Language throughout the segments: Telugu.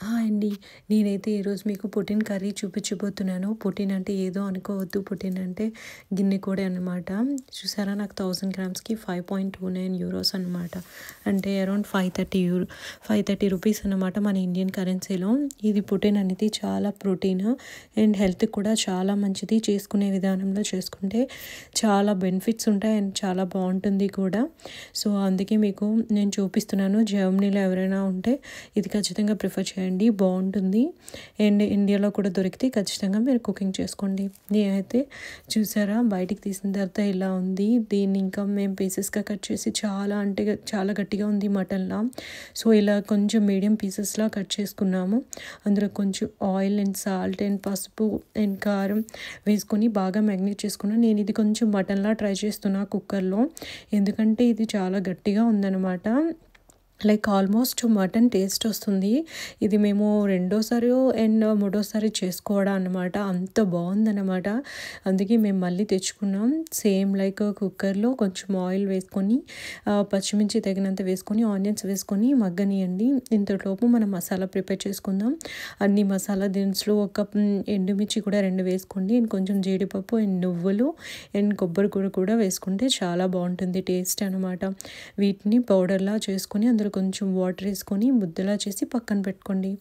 హాయ్ అండి. నేనైతే ఈరోజు మీకు పుదీనా కర్రీ చూపించబోతున్నాను. పుదీనా అంటే ఏదో అనుకోవద్దు. పుదీనా అంటే గిన్నె కోడి అనమాట. చూసారా నాకు 1000 గ్రామ్స్‌కి 5.29 యూరోస్ అనమాట. అంటే అరౌండ్ 530 రూపీస్ అనమాట మన ఇండియన్ కరెన్సీలో. ఇది పుదీనా అనేది చాలా ప్రోటీన్ అండ్ హెల్త్‌కి కూడా చాలా మంచిది. చేసుకునే విధానంలో చేసుకుంటే చాలా బెనిఫిట్స్ ఉంటాయి అండ్ చాలా బాగుంటుంది కూడా. సో అందుకే మీకు నేను చూపిస్తున్నాను. జర్మనీలో ఎవరైనా ఉంటే ఇది ఖచ్చితంగా ప్రిఫర్ చేయండి, బాగుంటుంది. అండ్ ఇండియాలో కూడా దొరికితే ఖచ్చితంగా మీరు కుకింగ్ చేసుకోండి. నేనైతే చూసారా బయటికి తీసిన తర్వాత ఇలా ఉంది. దీన్ని ఇంకా మేము పీసెస్గా కట్ చేసి చాలా గట్టిగా ఉంది మటన్లా. సో ఇలా కొంచెం మీడియం పీసెస్లా కట్ చేసుకున్నాము. అందులో కొంచెం ఆయిల్ అండ్ సాల్ట్ అండ్ పసుపు అండ్ కారం వేసుకొని బాగా మ్యాగ్నేట్ చేసుకున్నాను. నేను ఇది కొంచెం మటన్లా ట్రై చేస్తున్నా కుక్కర్లో, ఎందుకంటే ఇది చాలా గట్టిగా ఉందన్నమాట. లైక్ ఆల్మోస్ట్ మటన్ టేస్ట్ వస్తుంది. ఇది మేము రెండోసారి అండ్ మూడోసారి చేసుకోవడం అనమాట. అంత బాగుందన్నమాట. అందుకే మేము మళ్ళీ తెచ్చుకున్నాం. సేమ్ లైక్ కుక్కర్లో కొంచెం ఆయిల్ వేసుకొని పచ్చిమిర్చి తగినంత వేసుకొని ఆనియన్స్ వేసుకొని మగ్గనియండి. ఇంతలోపు మనం మసాలా ప్రిపేర్ చేసుకుందాం. అన్ని మసాలా దినుసులు ఒక ఎండుమిర్చి కూడా 2 వేసుకోండి. అండ్ కొంచెం జీడిపప్పు అండ్ నువ్వులు అండ్ కొబ్బరి కూడా వేసుకుంటే చాలా బాగుంటుంది టేస్ట్ అనమాట. వీటిని పౌడర్లా చేసుకొని అందులో కొంచెం వాటర్ వేసుకొని ముద్దలా చేసి పక్కన పెట్టుకోండి.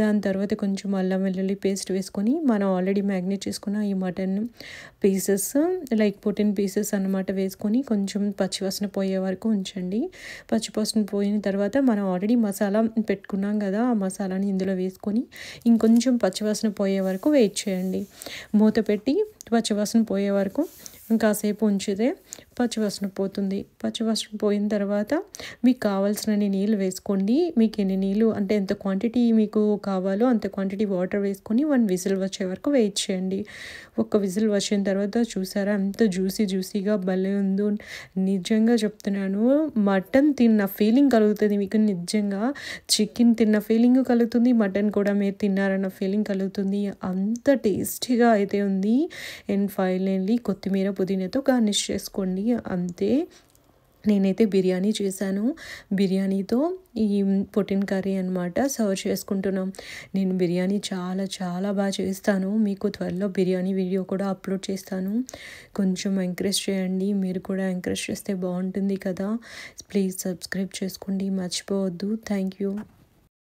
దాని తర్వాత కొంచెం అల్లం వెల్లుల్లి పేస్ట్ వేసుకొని మనం ఆల్రెడీ మ్యాగ్నేట్ చేసుకున్న ఈ మటన్ పీసెస్ లైక్ పుదీనా పీసెస్ అనమాట వేసుకొని కొంచెం పచ్చివాసన పోయే వరకు ఉంచండి. పచ్చివాసన పోయిన తర్వాత మనం ఆల్రెడీ మసాలా పెట్టుకున్నాం కదా, ఆ మసాలాని ఇందులో వేసుకొని ఇంకొంచెం పచ్చివాసన పోయే వరకు వెయిట్ చేయండి. మూత పెట్టి పచ్చివాసన పోయే వరకు ఇంకాసేపు ఉంచితే పచ్చివాసన పోతుంది. పచ్చివాసన పోయిన తర్వాత మీకు కావాల్సినన్ని నీళ్ళు వేసుకోండి. మీకు ఎన్ని నీళ్ళు అంటే ఎంత క్వాంటిటీ మీకు కావాలో అంత క్వాంటిటీ వాటర్ వేసుకొని 1 విజిల్ వచ్చే వరకు వెయిట్ చేయండి. ఒక విజిల్ వచ్చిన తర్వాత చూసారా ఎంత జ్యూసీగా భలే ఉందో. నిజంగా చెప్తున్నాను, మటన్ తిన్న ఫీలింగ్ కలుగుతుంది మీకు. నిజంగా చికెన్ తిన్న ఫీలింగ్ కలుగుతుంది, మటన్ కూడా మీరు తిన్నారన్న ఫీలింగ్ కలుగుతుంది. అంత టేస్టీగా అయితే ఉంది. అండ్ ఫైనల్లీ కొత్తిమీర పుదీనాతో గార్నిష్ చేసుకోండి. అంతే. నేనైతే బిర్యానీ చేశాను. బిర్యానీతో ఈ పుదీనా కర్రీ అనమాట సర్వ్ చేసుకుంటున్నాం. నేను బిర్యానీ చాలా బాగా చేస్తాను. మీకు త్వరలో బిర్యానీ వీడియో కూడా అప్లోడ్ చేస్తాను. కొంచెం ఎంకరేజ్ చేయండి. మీరు కూడా ఎంకరేజ్ చేస్తే బాగుంటుంది కదా. ప్లీజ్ సబ్స్క్రైబ్ చేసుకోండి, మర్చిపోవద్దు. Thank you.